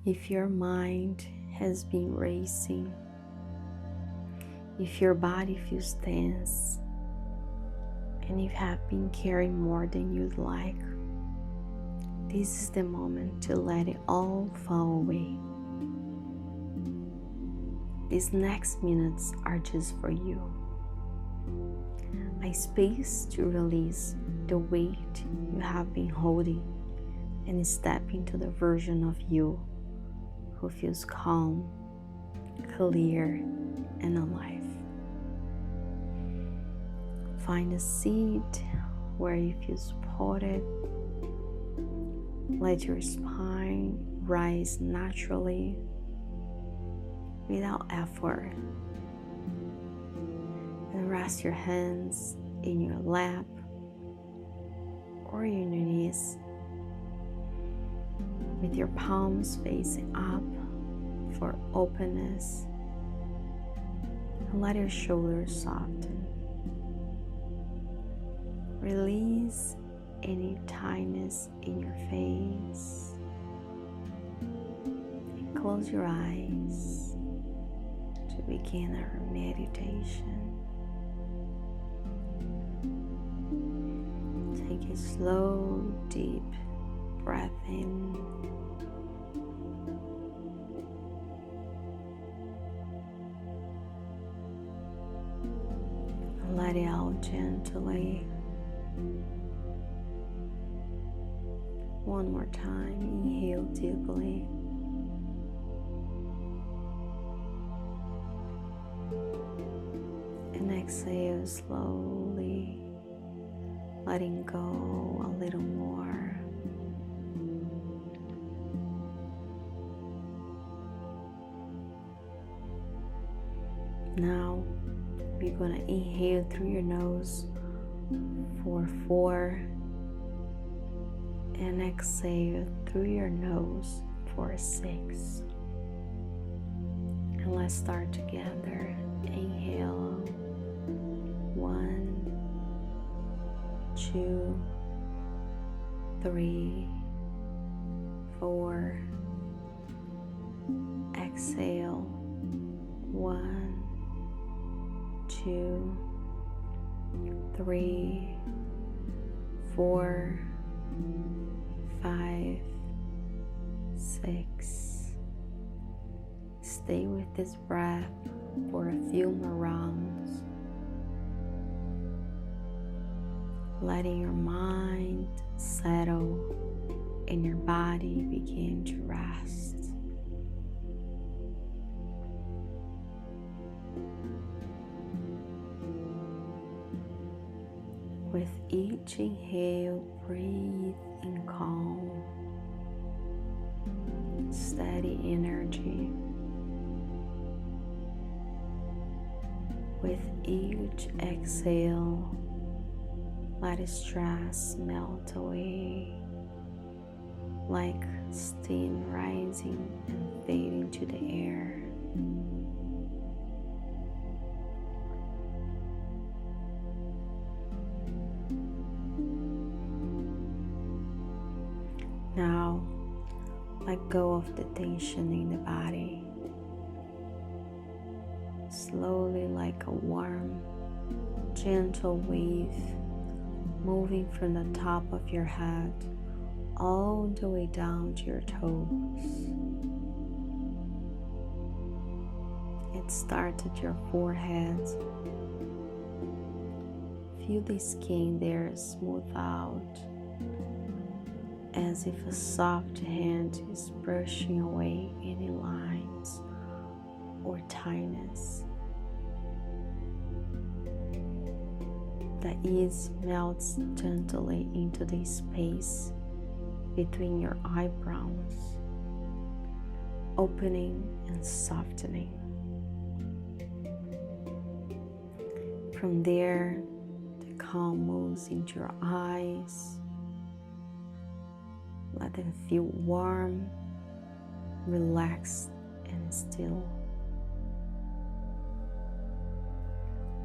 If your mind has been racing, if your body feels tense, and if you have been carrying more than you'd like, this is the moment to let it all fall away. These next minutes are just for you. A space to release the weight you have been holding and step into the version of you who feels calm, clear, and alive. Find a seat where you feel supported. Let your spine rise naturally without effort. And rest your hands in your lap or in your knees with your palms facing up for openness. And let your shoulders soften. Release any tightness in your face. And close your eyes to begin our meditation. Take a slow, deep breath in. Let it out gently. One more time, inhale deeply. And exhale slowly, letting go a little more. Now, we're gonna inhale through your nose for 4 and exhale through your nose for 6. And let's start together. Inhale, 1, 2, 3, 4. Exhale, 1, 2, 3, 4, 5, 6. Stay with this breath for a few more rounds, letting your mind settle and your body begin to rest. With each inhale, breathe in calm, steady energy. With each exhale, let stress melt away, like steam rising and fading to the air. Now, let go of the tension in the body. Slowly, like a warm, gentle wave, moving from the top of your head all the way down to your toes. It starts at your forehead. Feel the skin there smooth out, as if a soft hand is brushing away any lines or tightness. The ease melts gently into the space between your eyebrows, opening and softening. From there, the calm moves into your eyes. Let them feel warm, relaxed, and still.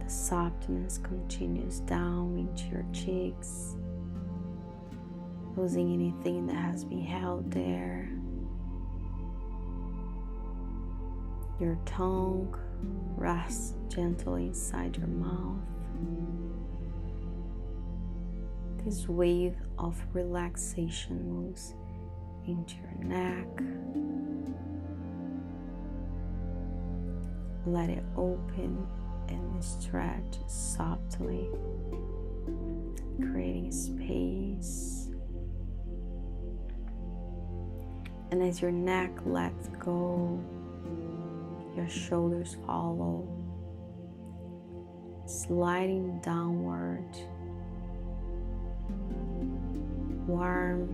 The softness continues down into your cheeks, losing anything that has been held there. Your tongue rests gently inside your mouth. This wave of relaxation moves into your neck. Let it open and stretch softly, creating space. And as your neck lets go, your shoulders follow, sliding downward, warm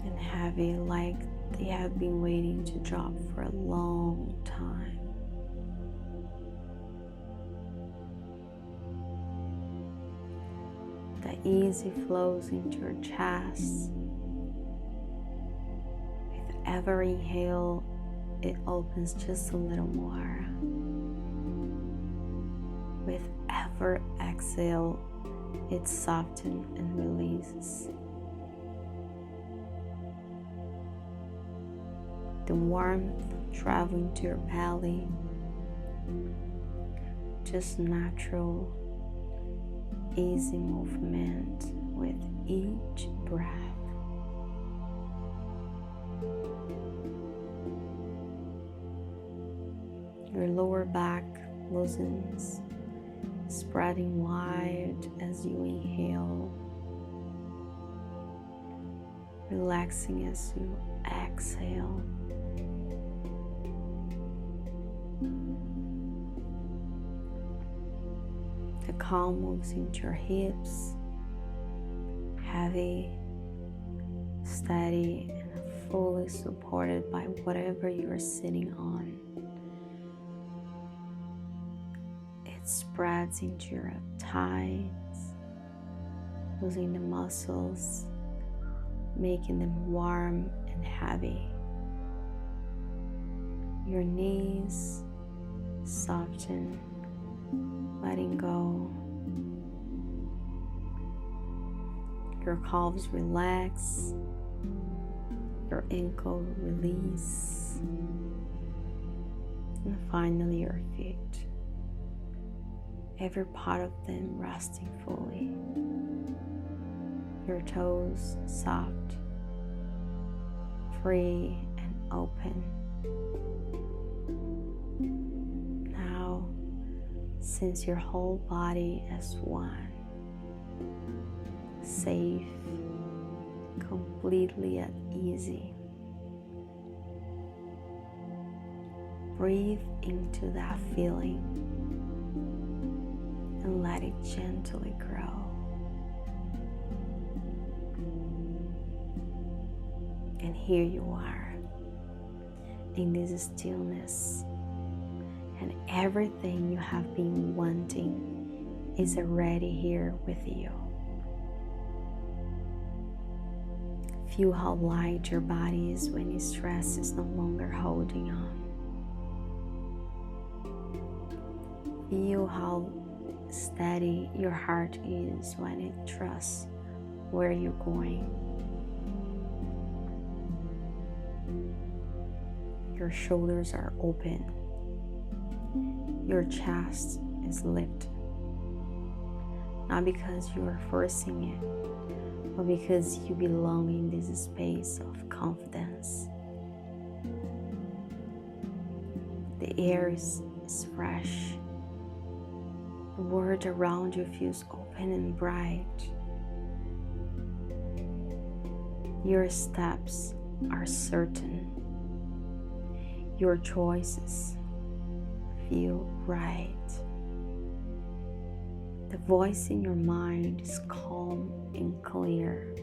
and heavy, like they have been waiting to drop for a long time. The easy flows into your chest. With every inhale, it opens just a little more. With every exhale, it softens and releases. The warmth traveling to your belly, just natural, easy movement with each breath. Your lower back loosens, spreading wide as you inhale, relaxing as you exhale. The calm moves into your hips, heavy, steady, and fully supported by whatever you are sitting on. It spreads into your thighs, loosening the muscles, making them warm and heavy. Your knees soften, letting go. Your calves relax, your ankle release, and finally your feet. Every part of them resting fully. Your toes soft, free, and open. Now, sense your whole body as one, safe, completely at ease. Breathe into that feeling and let it gently grow. And here you are in this stillness, and everything you have been wanting is already here with you. Feel how light your body is when stress is no longer holding on. Feel how steady your heart is when it trusts where you're going. Your shoulders are open. Your chest is lifted. Not because you are forcing it, but because you belong in this space of confidence. The air is fresh. The world around you feels open and bright. Your steps are certain. Your choices feel right. The voice in your mind is calm and clear.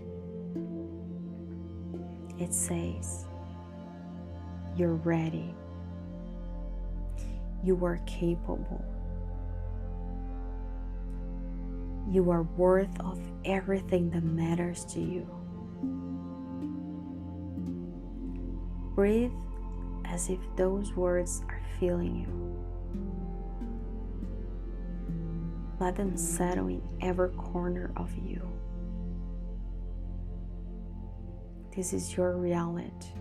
It says, you're ready. You are capable. You are worth of everything that matters to you. Breathe as if those words are filling you. Let them settle in every corner of you. This is your reality,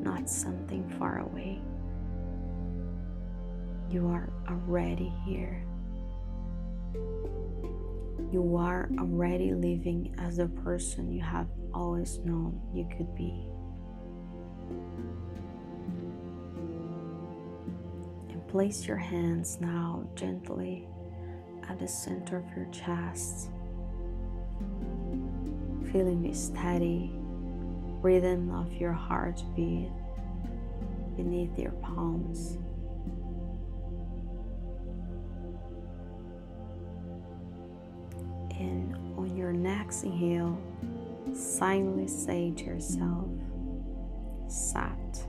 not something far away. You are already here. You are already living as the person you have always known you could be. And place your hands now gently at the center of your chest, feeling the steady rhythm of your heartbeat beneath your palms. And on your next inhale, silently say to yourself, Sat,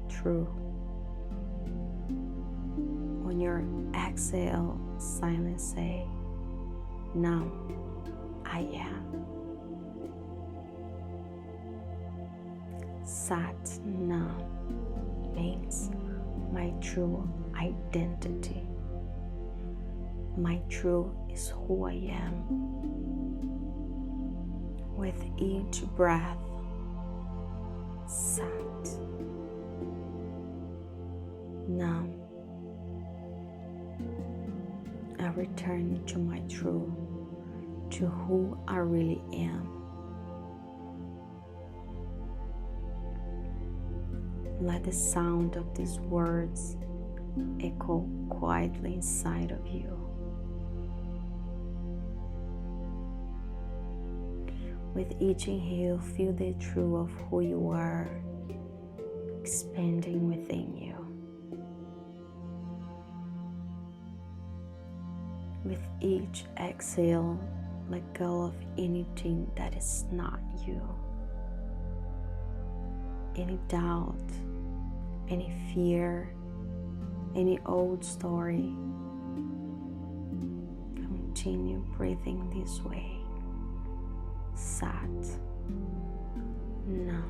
true. On your exhale, silently say, Now I am. Sat Nam means my true identity. My true is who I am. With each breath, Sat Nam, I return to my true, to who I really am. Let the sound of these words echo quietly inside of you. With each inhale, feel the truth of who you are expanding within you. With each exhale, let go of anything that is not you. Any doubt, any fear, any old story. Continue breathing this way. Sat Nam.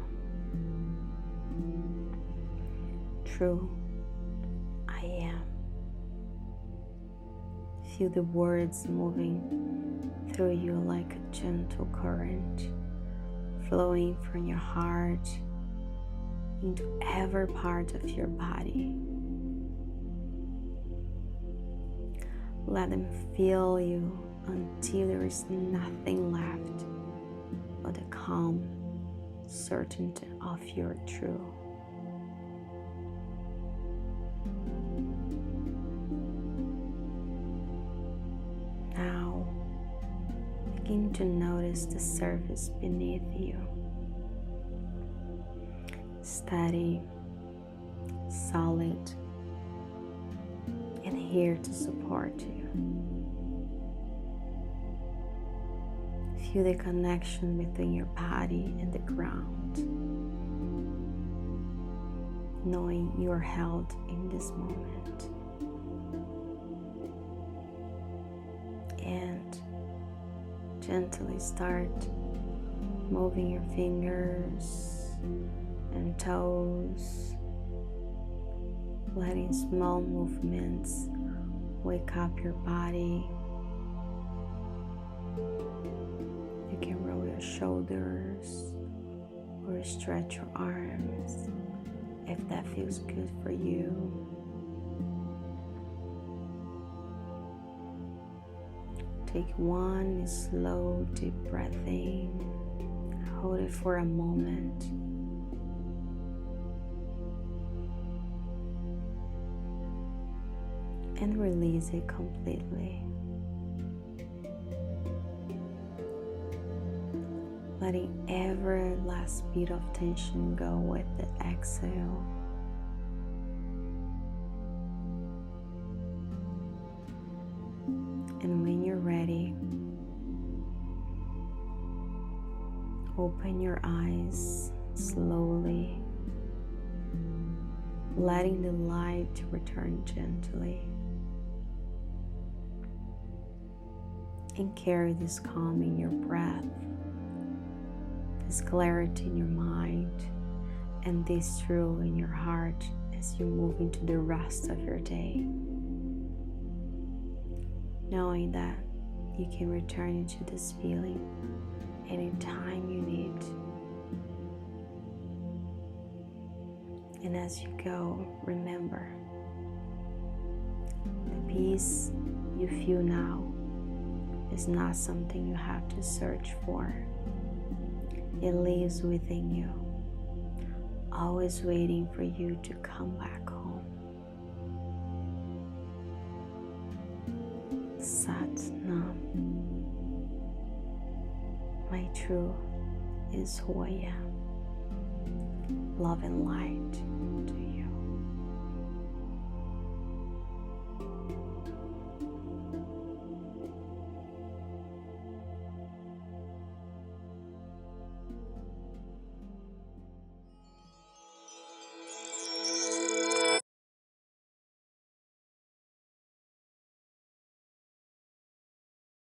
True, I am. Feel the words moving through you like a gentle current, flowing from your heart into every part of your body. Let them fill you until there is nothing left but the calm certainty of your true. Now, begin to notice the surface beneath you. Steady, solid, and here to support you. Feel the connection between your body and the ground, knowing you are held in this moment. And gently start moving your fingers and toes, letting small movements wake up your body. You can roll your shoulders or stretch your arms if that feels good for you. Take one slow deep breath in. Hold it for a moment. And release it completely. Letting every last bit of tension go with the exhale. And when you're ready, open your eyes slowly, letting the light return gently. And carry this calm in your breath, this clarity in your mind, and this truth in your heart as you move into the rest of your day. Knowing that you can return into this feeling anytime you need. And as you go, remember, the peace you feel now is not something you have to search for. It lives within you, always waiting for you to come back home. Sat Nam. My truth is who I am. Love and light.